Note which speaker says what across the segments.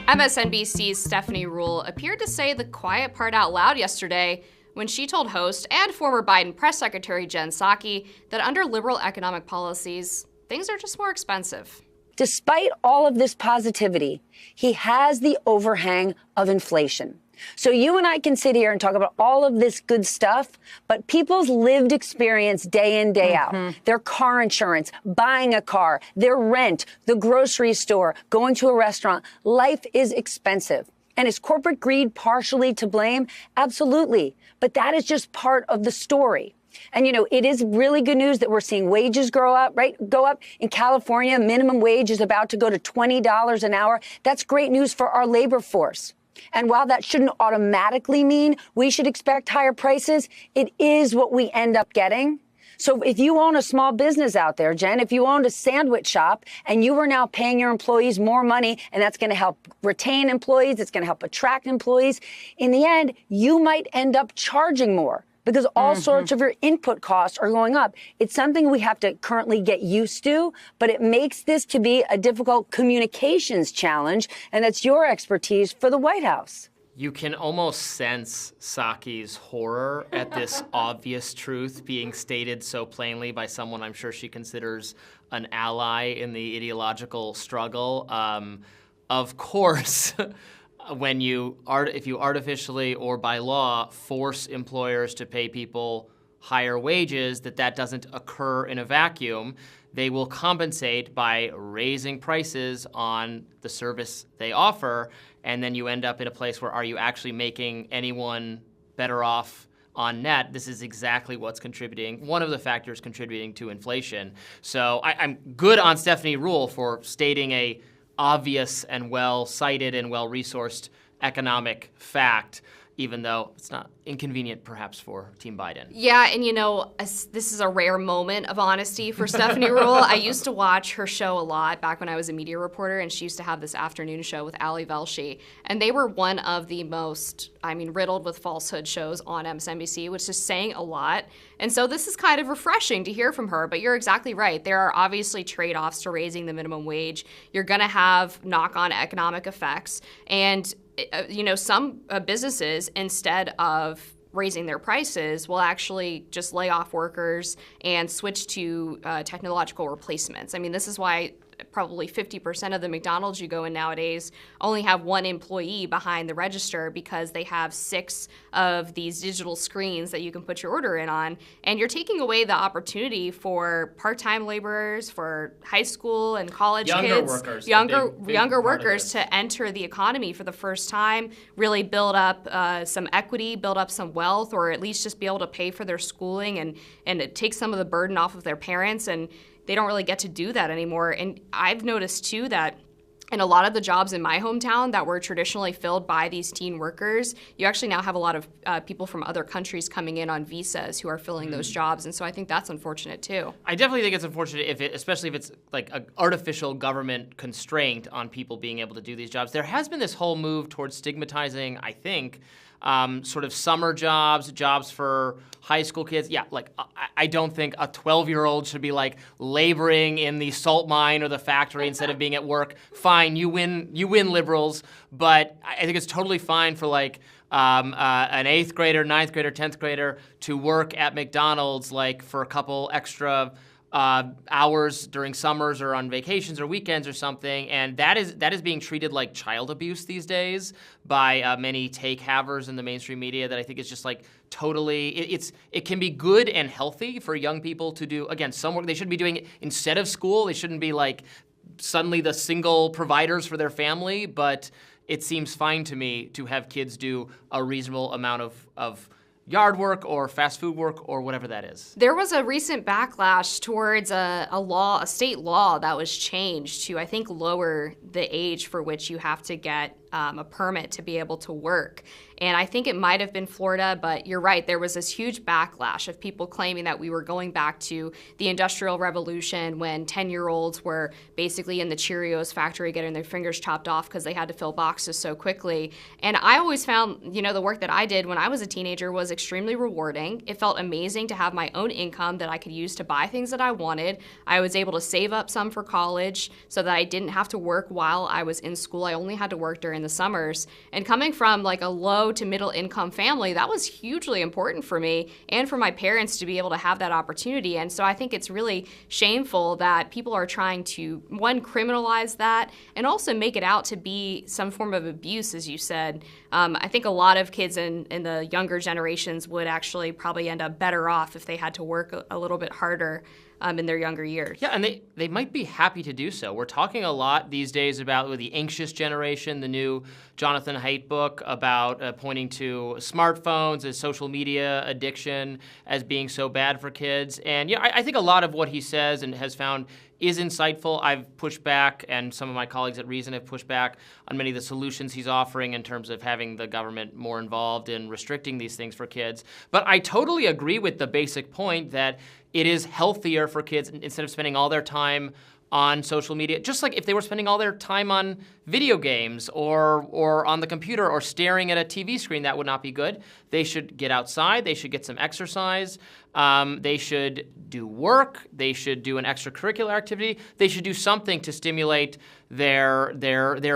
Speaker 1: MSNBC's Stephanie Ruhle appeared to say the quiet part out loud yesterday when she told host and former Biden press secretary Jen Psaki that under liberal economic policies, things are just more expensive.
Speaker 2: Despite all of this positivity, he has the overhang of inflation. So you and I can sit here and talk about all of this good stuff, but people's lived experience day in, day out, their car insurance, buying a car, their rent, the grocery store, going to a restaurant, life is expensive. And is corporate greed partially to blame? Absolutely. But that is just part of the story. And, you know, it is really good news that we're seeing wages go up. In California, minimum wage is about to go to $20 an hour. That's great news for our labor force. And while that shouldn't automatically mean we should expect higher prices, it is what we end up getting. So if you own a small business out there, Jen, if you owned a sandwich shop and you are now paying your employees more money, and that's going to help retain employees, it's going to help attract employees, in the end, you might end up charging more because all sorts of your input costs are going up. It's something we have to currently get used to, but it makes this to be a difficult communications challenge, and that's your expertise for the White House.
Speaker 3: You can almost sense Psaki's horror at this obvious truth being stated so plainly by someone I'm sure she considers an ally in the ideological struggle. Of course, if you artificially or by law force employers to pay people higher wages, that doesn't occur in a vacuum. They will compensate by raising prices on the service they offer, and then you end up in a place where are you actually making anyone better off on net? This is exactly what's contributing, one of the factors contributing to inflation. So I'm good on Stephanie Ruhle for stating a obvious and well-cited and well-resourced economic fact, even though it's not inconvenient perhaps for Team Biden.
Speaker 1: Yeah, and you know, this is a rare moment of honesty for Stephanie Ruhle. I used to watch her show a lot back when I was a media reporter, and she used to have this afternoon show with Ali Velshi, and they were one of the most, riddled with falsehood shows on MSNBC, which is saying a lot. And so this is kind of refreshing to hear from her, but you're exactly right. There are obviously trade-offs to raising the minimum wage. You're going to have knock-on economic effects, and some businesses, instead of raising their prices, will actually just lay off workers and switch to technological replacements. This is why probably 50% of the McDonald's you go in nowadays only have one employee behind the register because they have 6 of these digital screens that you can put your order in on. And you're taking away the opportunity for part-time laborers, for high school and college kids, younger workers to enter the economy for the first time, really build up some equity, build up some wealth, or at least just be able to pay for their schooling and take some of the burden off of their parents. And they don't really get to do that anymore. And I've noticed, too, that in a lot of the jobs in my hometown that were traditionally filled by these teen workers, you actually now have a lot of people from other countries coming in on visas who are filling those jobs. And so I think that's unfortunate, too.
Speaker 3: I definitely think it's unfortunate, especially if it's like an artificial government constraint on people being able to do these jobs. There has been this whole move towards stigmatizing, I think, sort of summer jobs for high school kids. Yeah, I don't think a 12-year-old should be laboring in the salt mine or the factory instead of being at work. Fine, you win, liberals. But I think it's totally fine for an 8th grader, 9th grader, 10th grader to work at McDonald's for a couple extra hours during summers or on vacations or weekends or something, and that is being treated like child abuse these days by many take-havers in the mainstream media. That I think is just totally. It can be good and healthy for young people to do some work. They shouldn't be doing it instead of school. They shouldn't be suddenly the single providers for their family. But it seems fine to me to have kids do a reasonable amount of yard work or fast food work or whatever that is.
Speaker 1: There was a recent backlash towards a state law that was changed to, I think, lower the age for which you have to get a permit to be able to work. And I think it might have been Florida, but you're right. There was this huge backlash of people claiming that we were going back to the Industrial Revolution when 10-year-olds were basically in the Cheerios factory getting their fingers chopped off because they had to fill boxes so quickly. And I always found, the work that I did when I was a teenager was extremely rewarding. It felt amazing to have my own income that I could use to buy things that I wanted. I was able to save up some for college so that I didn't have to work while I was in school. I only had to work during the summers. And coming from like a low to middle income family, that was hugely important for me and for my parents to be able to have that opportunity. And so I think it's really shameful that people are trying to, one, criminalize that and also make it out to be some form of abuse, as you said. I think a lot of kids in the younger generations would actually probably end up better off if they had to work a little bit harder in their younger years.
Speaker 3: Yeah, and they might be happy to do so. We're talking a lot these days about the anxious generation, the new Jonathan Haidt book about pointing to smartphones as social media addiction as being so bad for kids. And I think a lot of what he says and has found is insightful. I've pushed back, and some of my colleagues at Reason have pushed back on many of the solutions he's offering in terms of having the government more involved in restricting these things for kids. But I totally agree with the basic point that it is healthier for kids instead of spending all their time on social media, just like if they were spending all their time on video games or on the computer or staring at a TV screen, that would not be good. They should get outside. They should get some exercise. They should do work. They should do an extracurricular activity. They should do something to stimulate their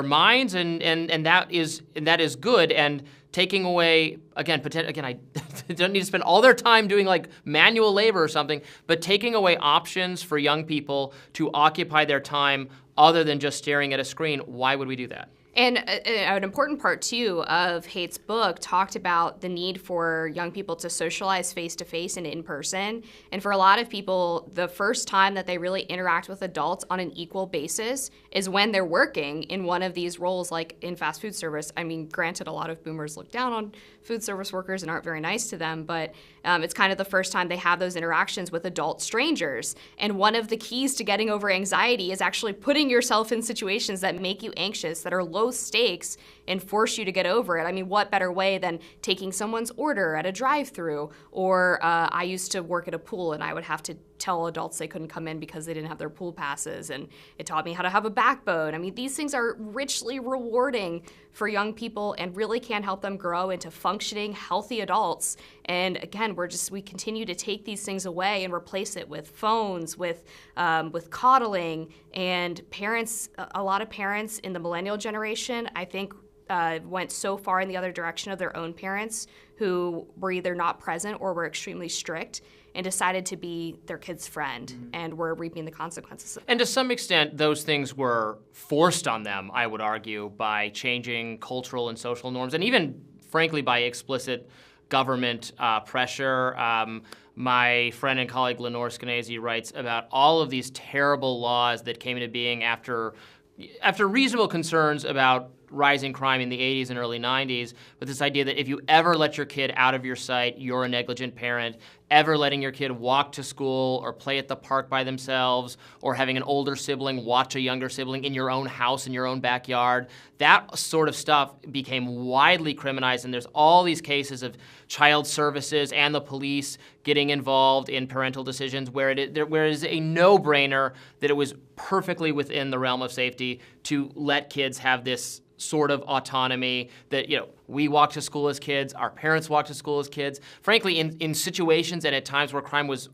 Speaker 3: minds, and that is good. And taking away, I don't need to spend all their time doing like manual labor or something, but taking away options for young people to occupy their time other than just staring at a screen, why would we do that?
Speaker 1: And an important part, too, of Haidt's book talked about the need for young people to socialize face-to-face and in person. And for a lot of people, the first time that they really interact with adults on an equal basis is when they're working in one of these roles, like in fast food service. I mean, granted, a lot of boomers look down on food service workers and aren't very nice to them, but it's kind of the first time they have those interactions with adult strangers. And one of the keys to getting over anxiety is actually putting yourself in situations that make you anxious, that are low stakes, and force you to get over it. I mean, what better way than taking someone's order at a drive-thru? Or I used to work at a pool, and I would have to tell adults they couldn't come in because they didn't have their pool passes, and it taught me how to have a backbone. I mean, these things are richly rewarding for young people and really can help them grow into functioning, healthy adults. And again, we continue to take these things away and replace it with phones, with coddling. And parents, a lot of parents in the millennial generation, I think, went so far in the other direction of their own parents who were either not present or were extremely strict and decided to be their kid's friend, and were reaping the consequences of it.
Speaker 3: And to some extent, those things were forced on them, I would argue, by changing cultural and social norms, and even, frankly, by explicit government pressure. My friend and colleague Lenore Skenazy writes about all of these terrible laws that came into being after reasonable concerns about rising crime in the 80s and early 90s, with this idea that if you ever let your kid out of your sight, you're a negligent parent. Ever letting your kid walk to school or play at the park by themselves, or having an older sibling watch a younger sibling in your own house, in your own backyard, that sort of stuff became widely criminalized, and there's all these cases of child services and the police getting involved in parental decisions where it is a no-brainer that it was perfectly within the realm of safety to let kids have this sort of autonomy that, we walked to school as kids, our parents walked to school as kids. Frankly, in situations and at times where crime was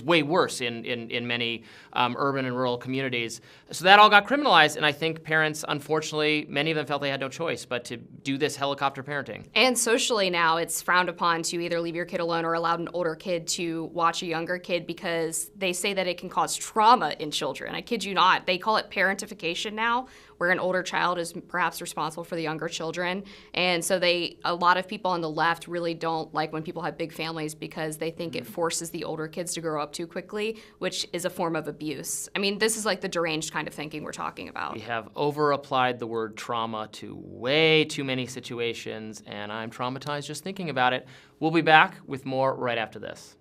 Speaker 3: way worse in many urban and rural communities. So that all got criminalized, and I think parents, unfortunately, many of them felt they had no choice but to do this helicopter parenting.
Speaker 1: And socially now, it's frowned upon to either leave your kid alone or allow an older kid to watch a younger kid because they say that it can cause trauma in children. I kid you not. They call it parentification now, where an older child is perhaps responsible for the younger children. And so a lot of people on the left really don't like when people have big families because they think it forces the older kids to grow up too quickly, which is a form of abuse. I mean, this is like the deranged kind of thinking we're talking about.
Speaker 3: We have over-applied the word trauma to way too many situations, and I'm traumatized just thinking about it. We'll be back with more right after this.